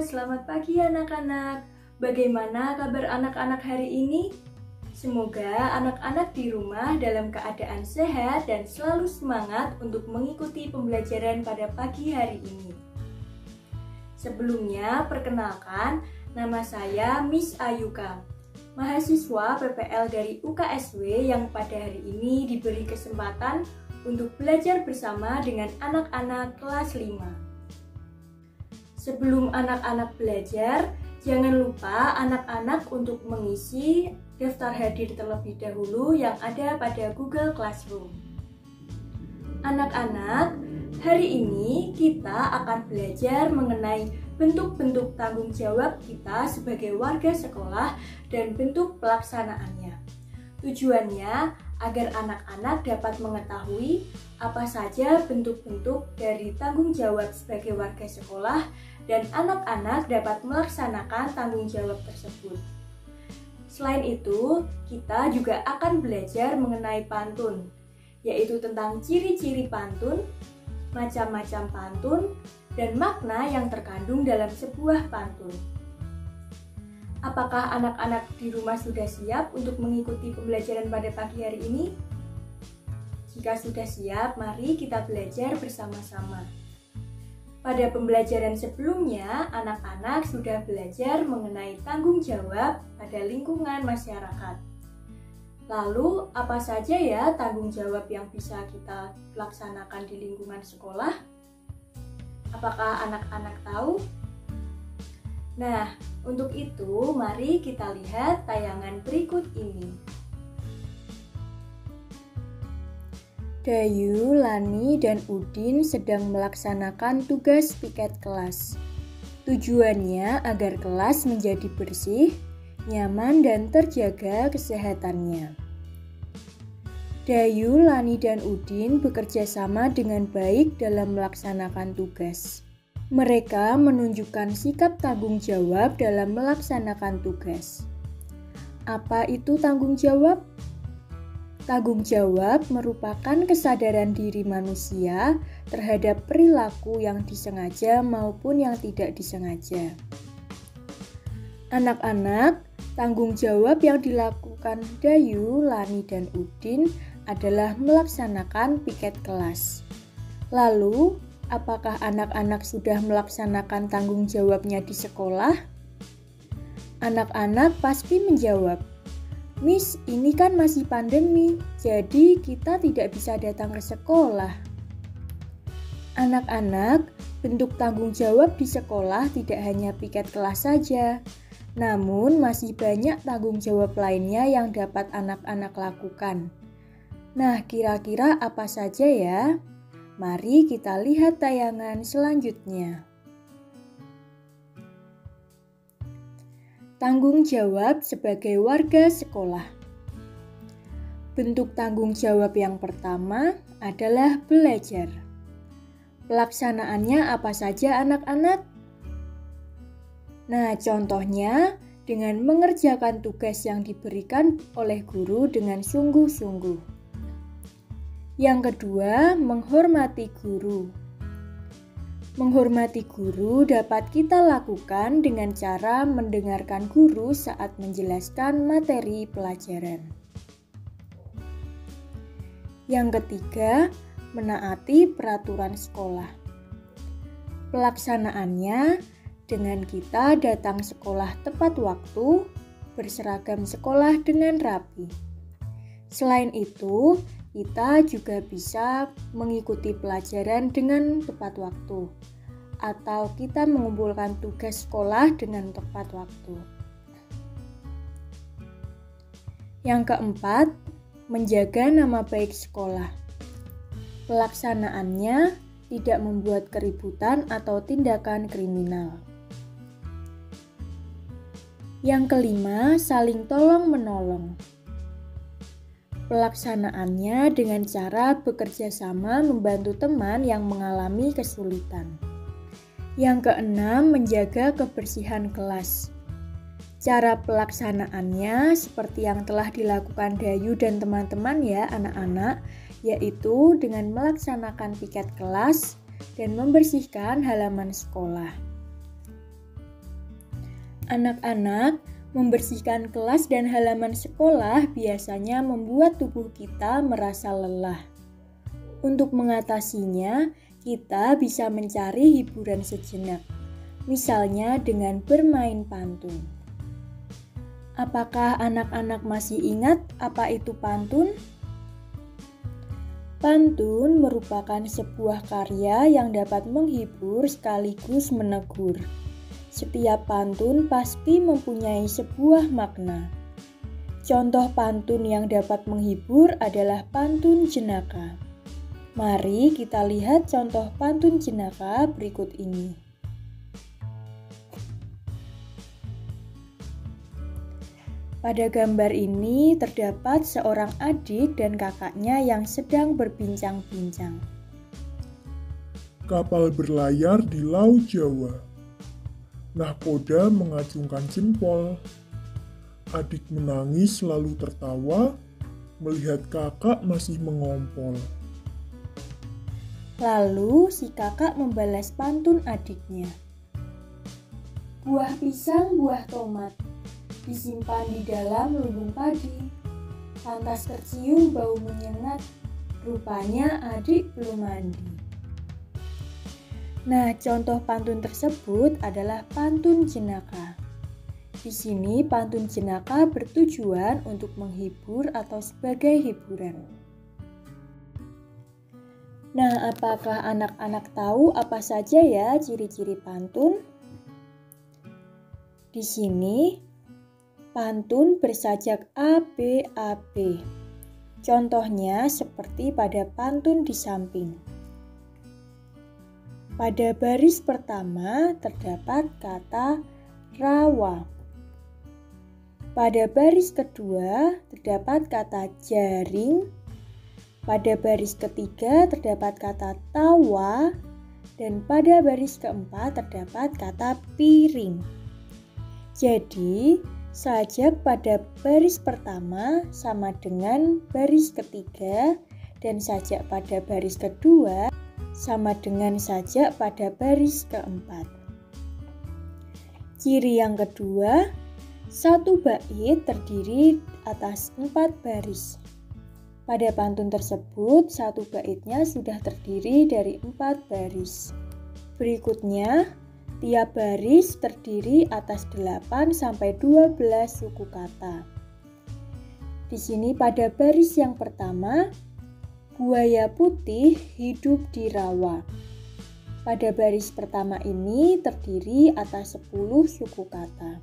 selamat pagi anak-anak. Bagaimana kabar anak-anak hari ini? Semoga anak-anak di rumah dalam keadaan sehat dan selalu semangat untuk mengikuti pembelajaran pada pagi hari ini. Sebelumnya, perkenalkan, nama saya Miss Ayuka, mahasiswa PPL dari UKSW yang pada hari ini diberi kesempatan untuk belajar bersama dengan anak-anak kelas 5. Sebelum anak-anak belajar, jangan lupa anak-anak untuk mengisi daftar hadir terlebih dahulu yang ada pada Google Classroom. Anak-anak, hari ini kita akan belajar mengenai bentuk-bentuk tanggung jawab kita sebagai warga sekolah dan bentuk pelaksanaannya. Tujuannya agar anak-anak dapat mengetahui apa saja bentuk-bentuk dari tanggung jawab sebagai warga sekolah dan anak-anak dapat melaksanakan tanggung jawab tersebut. Selain itu, kita juga akan belajar mengenai pantun, yaitu tentang ciri-ciri pantun, macam-macam pantun, dan makna yang terkandung dalam sebuah pantun. Apakah anak-anak di rumah sudah siap untuk mengikuti pembelajaran pada pagi hari ini? Jika sudah siap, mari kita belajar bersama-sama. Pada pembelajaran sebelumnya, anak-anak sudah belajar mengenai tanggung jawab pada lingkungan masyarakat. Lalu, apa saja ya tanggung jawab yang bisa kita laksanakan di lingkungan sekolah? Apakah anak-anak tahu? Nah, untuk itu mari kita lihat tayangan berikut ini. Dayu, Lani, dan Udin sedang melaksanakan tugas piket kelas. Tujuannya agar kelas menjadi bersih, nyaman, dan terjaga kesehatannya. Dayu, Lani, dan Udin bekerja sama dengan baik dalam melaksanakan tugas. Mereka menunjukkan sikap tanggung jawab dalam melaksanakan tugas. Apa itu tanggung jawab? Tanggung jawab merupakan kesadaran diri manusia terhadap perilaku yang disengaja maupun yang tidak disengaja. Anak-anak, tanggung jawab yang dilakukan Dayu, Lani, dan Udin adalah melaksanakan piket kelas. Lalu, apakah anak-anak sudah melaksanakan tanggung jawabnya di sekolah? Anak-anak pasti menjawab, "Miss, ini kan masih pandemi, jadi kita tidak bisa datang ke sekolah." Anak-anak, bentuk tanggung jawab di sekolah tidak hanya piket kelas saja, namun masih banyak tanggung jawab lainnya yang dapat anak-anak lakukan. Nah, kira-kira apa saja ya? Mari kita lihat tayangan selanjutnya. Tanggung jawab sebagai warga sekolah. Bentuk tanggung jawab yang pertama adalah belajar. Pelaksanaannya apa saja anak-anak? Nah, contohnya dengan mengerjakan tugas yang diberikan oleh guru dengan sungguh-sungguh. Yang kedua, menghormati guru. Menghormati guru dapat kita lakukan dengan cara mendengarkan guru saat menjelaskan materi pelajaran. Yang ketiga, menaati peraturan sekolah. Pelaksanaannya dengan kita datang sekolah tepat waktu, berseragam sekolah dengan rapi. Selain itu, kita juga bisa mengikuti pelajaran dengan tepat waktu, atau kita mengumpulkan tugas sekolah dengan tepat waktu. Yang keempat, menjaga nama baik sekolah. Pelaksanaannya tidak membuat keributan atau tindakan kriminal. Yang kelima, saling tolong-menolong. Pelaksanaannya dengan cara bekerja sama membantu teman yang mengalami kesulitan. Yang keenam, menjaga kebersihan kelas. Cara pelaksanaannya seperti yang telah dilakukan Dayu dan teman-teman ya anak-anak, yaitu dengan melaksanakan piket kelas dan membersihkan halaman sekolah. Anak-anak, membersihkan kelas dan halaman sekolah biasanya membuat tubuh kita merasa lelah. Untuk mengatasinya, kita bisa mencari hiburan sejenak, misalnya dengan bermain pantun. Apakah anak-anak masih ingat apa itu pantun? Pantun merupakan sebuah karya yang dapat menghibur sekaligus menegur. Setiap pantun pasti mempunyai sebuah makna. Contoh pantun yang dapat menghibur adalah pantun jenaka. Mari kita lihat contoh pantun jenaka berikut ini. Pada gambar ini terdapat seorang adik dan kakaknya yang sedang berbincang-bincang. Kapal berlayar di Laut Jawa. Nahkoda mengacungkan jempol. Adik menangis lalu tertawa, melihat kakak masih mengompol. Lalu si kakak membalas pantun adiknya. Buah pisang, buah tomat, disimpan di dalam lumbung padi. Lantas tercium bau menyengat, rupanya adik belum mandi. Nah, contoh pantun tersebut adalah pantun jenaka. Di sini pantun jenaka bertujuan untuk menghibur atau sebagai hiburan. Nah, apakah anak-anak tahu apa saja ya ciri-ciri pantun? Di sini pantun bersajak ABAB. Contohnya seperti pada pantun di samping. Pada baris pertama terdapat kata rawa. Pada baris kedua terdapat kata jaring. Pada baris ketiga terdapat kata tawa. Dan pada baris keempat terdapat kata piring. Jadi, sajak pada baris pertama sama dengan baris ketiga dan sajak pada baris kedua sama dengan sajak pada baris keempat. Ciri yang kedua, satu bait terdiri atas 4 baris. Pada pantun tersebut, satu baitnya sudah terdiri dari 4 baris. Berikutnya, tiap baris terdiri atas 8 sampai 12 suku kata. Di sini pada baris yang pertama, buaya putih hidup di rawa. Pada baris pertama ini terdiri atas 10 suku kata.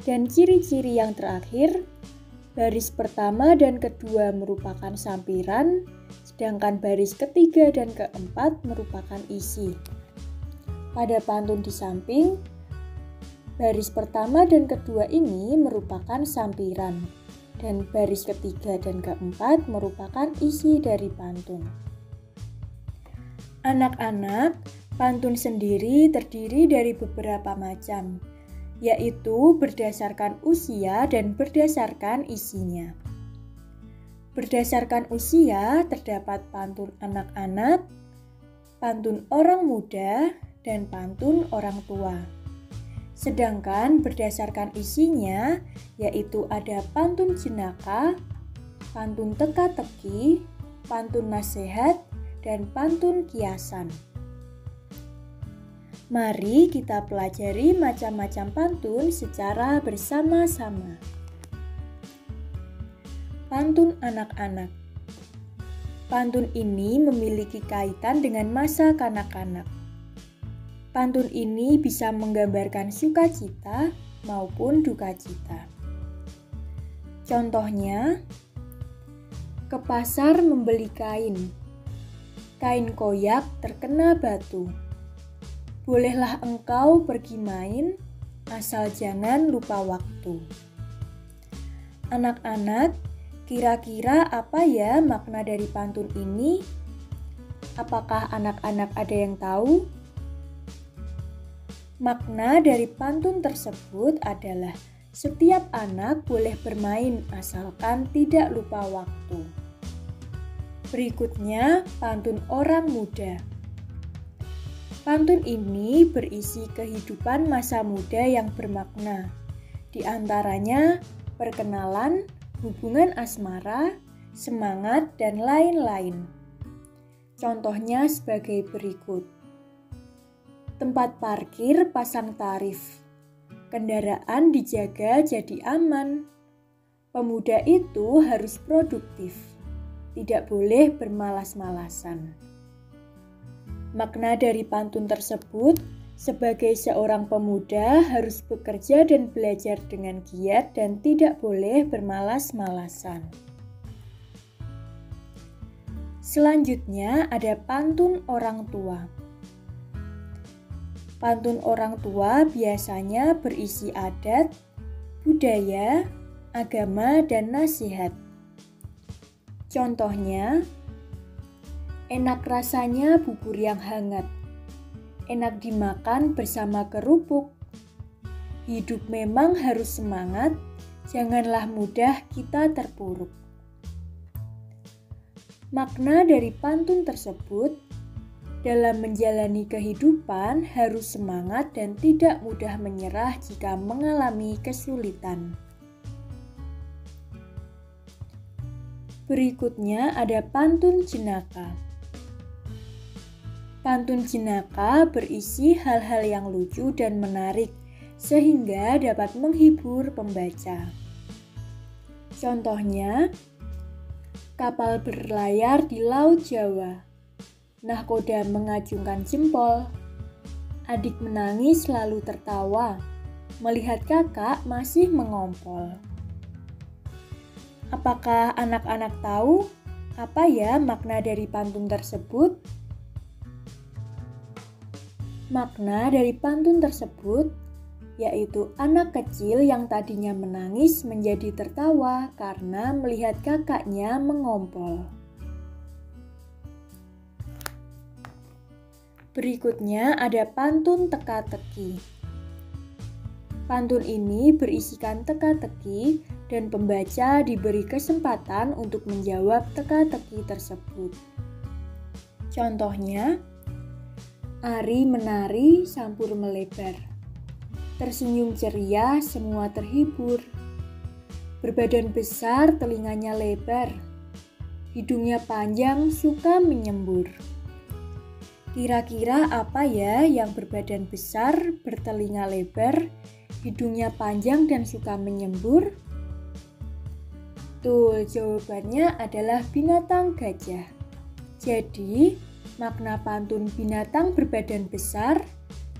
Dan ciri-ciri yang terakhir, baris pertama dan kedua merupakan sampiran, sedangkan baris ketiga dan keempat merupakan isi. Pada pantun di samping, baris pertama dan kedua ini merupakan sampiran. Dan baris ketiga dan keempat merupakan isi dari pantun. Anak-anak, pantun sendiri terdiri dari beberapa macam, yaitu berdasarkan usia dan berdasarkan isinya. Berdasarkan usia terdapat pantun anak-anak, pantun orang muda, dan pantun orang tua. Sedangkan berdasarkan isinya, yaitu ada pantun jenaka, pantun teka-teki, pantun nasihat, dan pantun kiasan. Mari kita pelajari macam-macam pantun secara bersama-sama. Pantun anak-anak. Pantun ini memiliki kaitan dengan masa kanak-kanak. Pantun ini bisa menggambarkan sukacita maupun duka cita. Contohnya, ke pasar membeli kain. Kain koyak terkena batu. Bolehlah engkau pergi main, asal jangan lupa waktu. Anak-anak, kira-kira apa ya makna dari pantun ini? Apakah anak-anak ada yang tahu? Makna dari pantun tersebut adalah setiap anak boleh bermain asalkan tidak lupa waktu. Berikutnya, pantun orang muda. Pantun ini berisi kehidupan masa muda yang bermakna. Di antaranya perkenalan, hubungan asmara, semangat, dan lain-lain. Contohnya sebagai berikut. Tempat parkir pasang tarif. Kendaraan dijaga jadi aman. Pemuda itu harus produktif. Tidak boleh bermalas-malasan. Makna dari pantun tersebut, sebagai seorang pemuda harus bekerja dan belajar dengan giat dan tidak boleh bermalas-malasan. Selanjutnya ada pantun orang tua. Pantun orang tua biasanya berisi adat, budaya, agama, dan nasihat. Contohnya, enak rasanya bubur yang hangat, enak dimakan bersama kerupuk. Hidup memang harus semangat, janganlah mudah kita terpuruk. Makna dari pantun tersebut, dalam menjalani kehidupan harus semangat dan tidak mudah menyerah jika mengalami kesulitan. Berikutnya ada pantun jenaka. Pantun jenaka berisi hal-hal yang lucu dan menarik sehingga dapat menghibur pembaca. Contohnya, kapal berlayar di Laut Jawa. Nahkoda mengacungkan jempol. Adik menangis lalu tertawa, melihat kakak masih mengompol. Apakah anak-anak tahu apa ya makna dari pantun tersebut? Makna dari pantun tersebut yaitu anak kecil yang tadinya menangis menjadi tertawa karena melihat kakaknya mengompol. Berikutnya ada pantun teka-teki. Pantun ini berisikan teka-teki dan pembaca diberi kesempatan untuk menjawab teka-teki tersebut. Contohnya, Ari menari, sampur melebar. Tersenyum ceria, semua terhibur. Berbadan besar, telinganya lebar. Hidungnya panjang, suka menyembur. Kira-kira apa ya yang berbadan besar, bertelinga lebar, hidungnya panjang dan suka menyembur? Tuh, jawabannya adalah binatang gajah. Jadi, makna pantun binatang berbadan besar,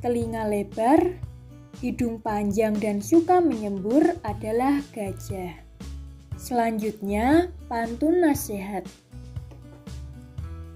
telinga lebar, hidung panjang dan suka menyembur adalah gajah. Selanjutnya, pantun nasihat.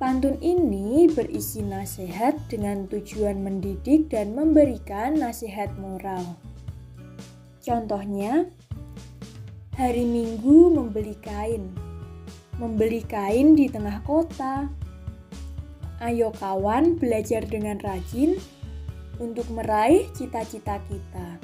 Pantun ini berisi nasihat dengan tujuan mendidik dan memberikan nasihat moral. Contohnya, hari Minggu membeli kain di tengah kota. Ayo kawan belajar dengan rajin untuk meraih cita-cita kita.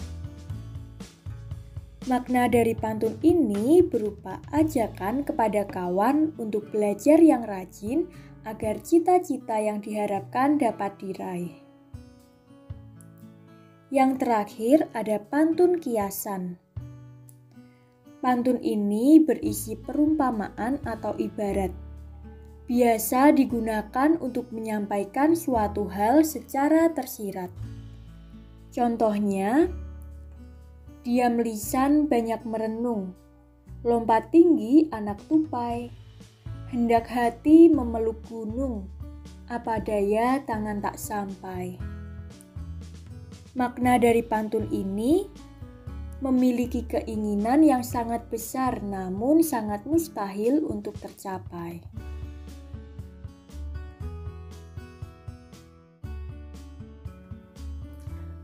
Makna dari pantun ini berupa ajakan kepada kawan untuk belajar yang rajin agar cita-cita yang diharapkan dapat diraih. Yang terakhir ada pantun kiasan. Pantun ini berisi perumpamaan atau ibarat. Biasa digunakan untuk menyampaikan suatu hal secara tersirat. Contohnya, diam lisan banyak merenung, lompat tinggi anak tupai, hendak hati memeluk gunung, apa daya tangan tak sampai. Makna dari pantun ini memiliki keinginan yang sangat besar namun sangat mustahil untuk tercapai.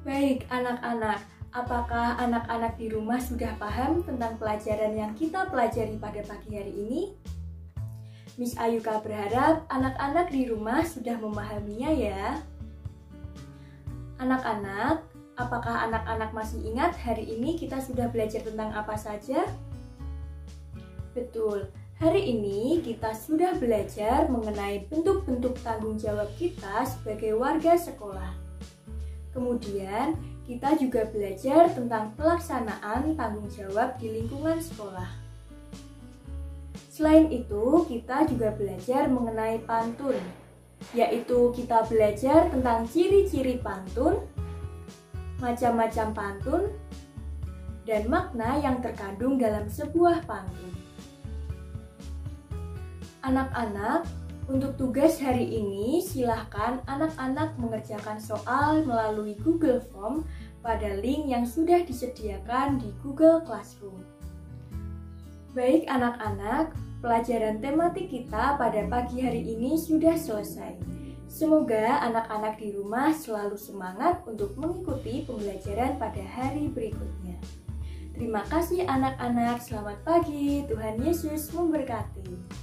Baik anak-anak, apakah anak-anak di rumah sudah paham tentang pelajaran yang kita pelajari pada pagi hari ini? Miss Ayuka berharap anak-anak di rumah sudah memahaminya ya. Anak-anak, apakah anak-anak masih ingat hari ini kita sudah belajar tentang apa saja? Betul, Hari ini kita sudah belajar mengenai bentuk-bentuk tanggung jawab kita sebagai warga sekolah. Kemudian, kita juga belajar tentang pelaksanaan tanggung jawab di lingkungan sekolah. Selain itu, kita juga belajar mengenai pantun, yaitu kita belajar tentang ciri-ciri pantun, macam-macam pantun, dan makna yang terkandung dalam sebuah pantun. Anak-anak, untuk tugas hari ini silahkan anak-anak mengerjakan soal melalui Google Form pada link yang sudah disediakan di Google Classroom. Baik anak-anak, pelajaran tematik kita pada pagi hari ini sudah selesai. Semoga anak-anak di rumah selalu semangat untuk mengikuti pembelajaran pada hari berikutnya. Terima kasih anak-anak, selamat pagi, Tuhan Yesus memberkati.